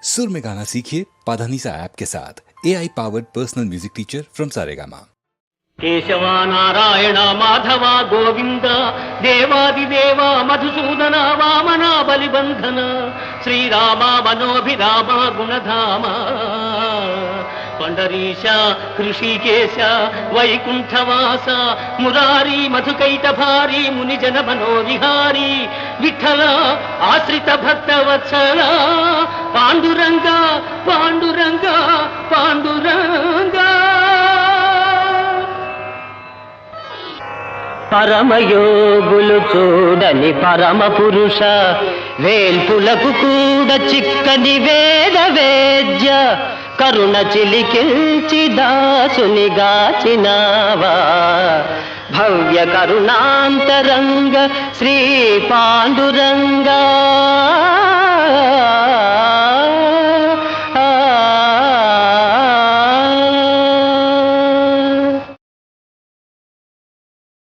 सुर में गाना सीखिए पाधानीसा ऐप के साथ AI powered personal music teacher from Saregama. Keshav Narayan Madhav Govind देवादिदेव मधुसूदन वामन बलिबंधन श्रीराम मनोभिराम गुणधाम पंडरीश कृषिकेश वैकुंठवास मुरारी मधुकैट भारी मुनिजन मनोविहारी विठल आश्रित भक्तवत्सल पांडुरंग पांडुरंग पांडुरंग పరమయోగులు చూడని పరమ పురుష వేల్పులకు కూడా చిక్కని వేద వేద్య కరుణ చిలికిల్చి దాసుని గాచినావా భవ్య కరుణాంతరంగ శ్రీ పాండురంగా